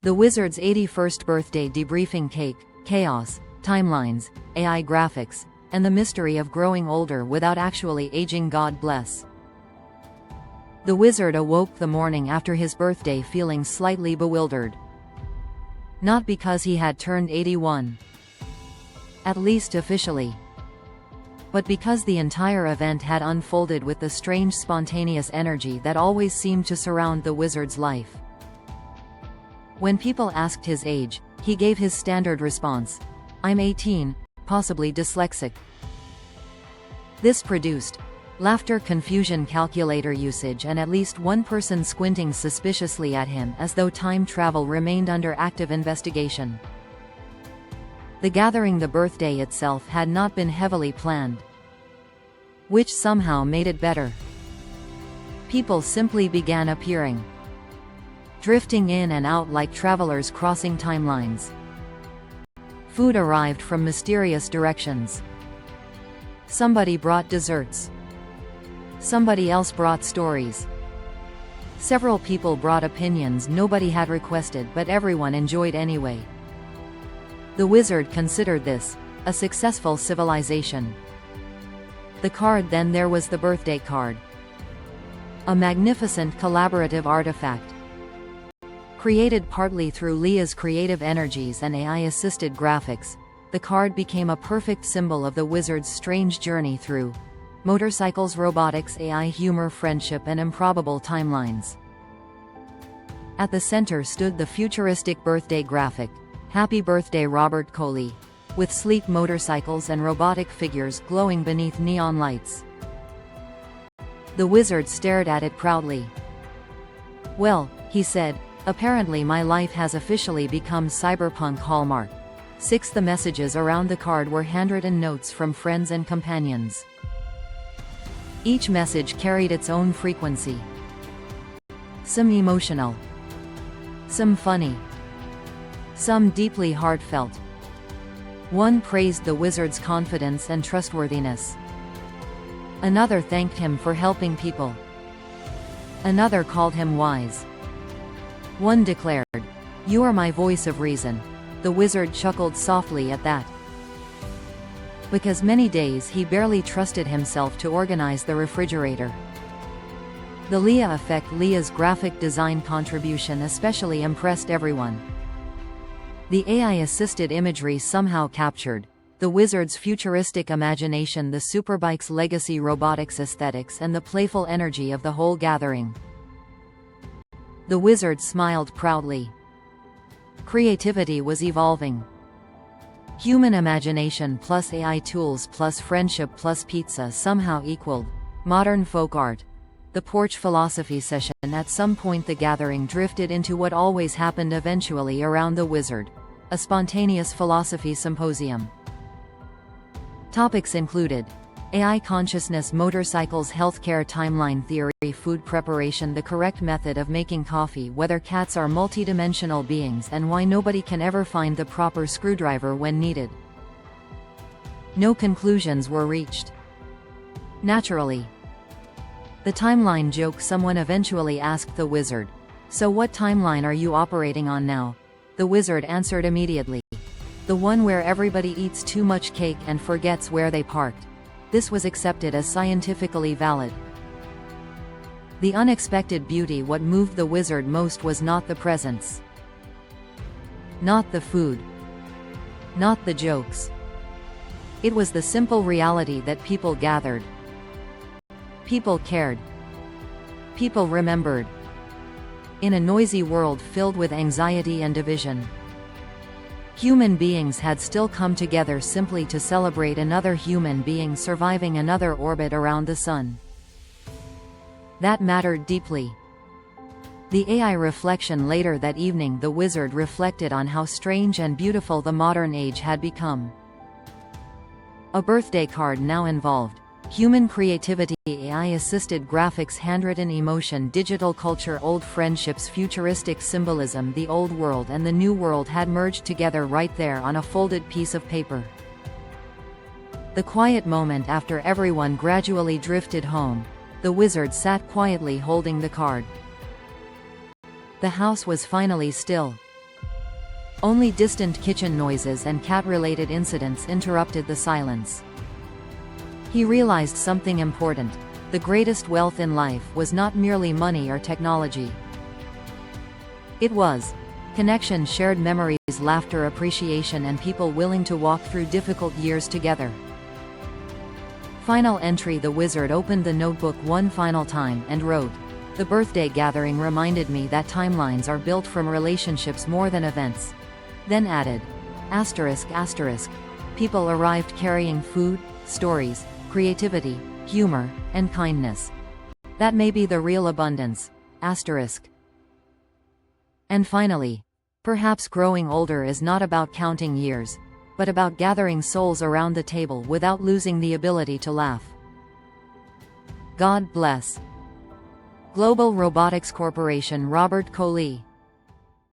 The Wizard's 81st Birthday Debriefing Cake, Chaos, Timelines, AI Graphics, and the Mystery of Growing Older Without Actually Aging. God bless. The Wizard awoke the morning after his birthday feeling slightly bewildered. Not because he had turned 81. At least officially. But because the entire event had unfolded with the strange spontaneous energy that always seemed to surround the Wizard's life. When people asked his age, he gave his standard response, "I'm 18, possibly dyslexic." This produced laughter, confusion, calculator usage, and at least one person squinting suspiciously at him as though time travel remained under active investigation. The gathering, the birthday itself, had not been heavily planned, which somehow made it better. People simply began appearing, drifting in and out like travelers crossing timelines. Food arrived from mysterious directions. Somebody brought desserts. Somebody else brought stories. Several people brought opinions nobody had requested, but everyone enjoyed anyway. The Wizard considered this a successful civilization. The card, then there was the birthday card. A magnificent collaborative artifact. Created partly through Leah's creative energies and AI-assisted graphics, the card became a perfect symbol of the Wizard's strange journey through motorcycles, robotics, AI, humor, friendship, and improbable timelines. At the center stood the futuristic birthday graphic, "Happy Birthday Robert Colee," with sleek motorcycles and robotic figures glowing beneath neon lights. The Wizard stared at it proudly. "Well," he said, "apparently my life has officially become cyberpunk Hallmark." 6. The messages around the card were handwritten notes from friends and companions. Each message carried its own frequency. Some emotional, some funny, some deeply heartfelt. One praised the Wizard's confidence and trustworthiness. Another thanked him for helping people. Another called him wise. One declared, "You are my voice of reason." The Wizard chuckled softly at that, because many days he barely trusted himself to organize the refrigerator. The Leah Effect Leah's graphic design contribution especially impressed everyone. The AI-assisted imagery somehow captured the Wizard's futuristic imagination, the Superbikes' legacy robotics aesthetics, and the playful energy of the whole gathering. The Wizard smiled proudly. Creativity was evolving. Human imagination plus AI tools plus friendship plus pizza somehow equaled modern folk art. The Porch Philosophy Session. At some point the gathering drifted into what always happened eventually around the Wizard, a spontaneous philosophy symposium. Topics included AI consciousness, motorcycles, healthcare, timeline theory, food preparation, the correct method of making coffee, whether cats are multidimensional beings, and why nobody can ever find the proper screwdriver when needed. No conclusions were reached. Naturally. The timeline joke. Someone eventually asked the Wizard, "So what timeline are you operating on now?" The Wizard answered immediately, "The one where everybody eats too much cake and forgets where they parked." This was accepted as scientifically valid. The unexpected beauty. What moved the Wizard most was not the presents, not the food, not the jokes. It was the simple reality that people gathered. People cared. People remembered. In a noisy world filled with anxiety and division, human beings had still come together simply to celebrate another human being surviving another orbit around the sun. That mattered deeply. The AI reflection. Later that evening the Wizard reflected on how strange and beautiful the modern age had become. A birthday card now involved human creativity, AI-assisted graphics, handwritten emotion, digital culture, old friendships, futuristic symbolism. The old world and the new world had merged together right there on a folded piece of paper. The quiet moment after everyone gradually drifted home, the Wizard sat quietly holding the card. The house was finally still. Only distant kitchen noises and cat-related incidents interrupted the silence. He realized something important. The greatest wealth in life was not merely money or technology. It was connection, shared memories, laughter, appreciation, and people willing to walk through difficult years together. Final entry: the wizard opened the notebook one final time and wrote, "The birthday gathering reminded me that timelines are built from relationships more than events." Then added, asterisk, asterisk, people arrived carrying food, stories, creativity, humor, and kindness. That may be the real abundance, asterisk. And finally, perhaps growing older is not about counting years, but about gathering souls around the table without losing the ability to laugh. God bless. Global Robotics Corporation. Robert Colee.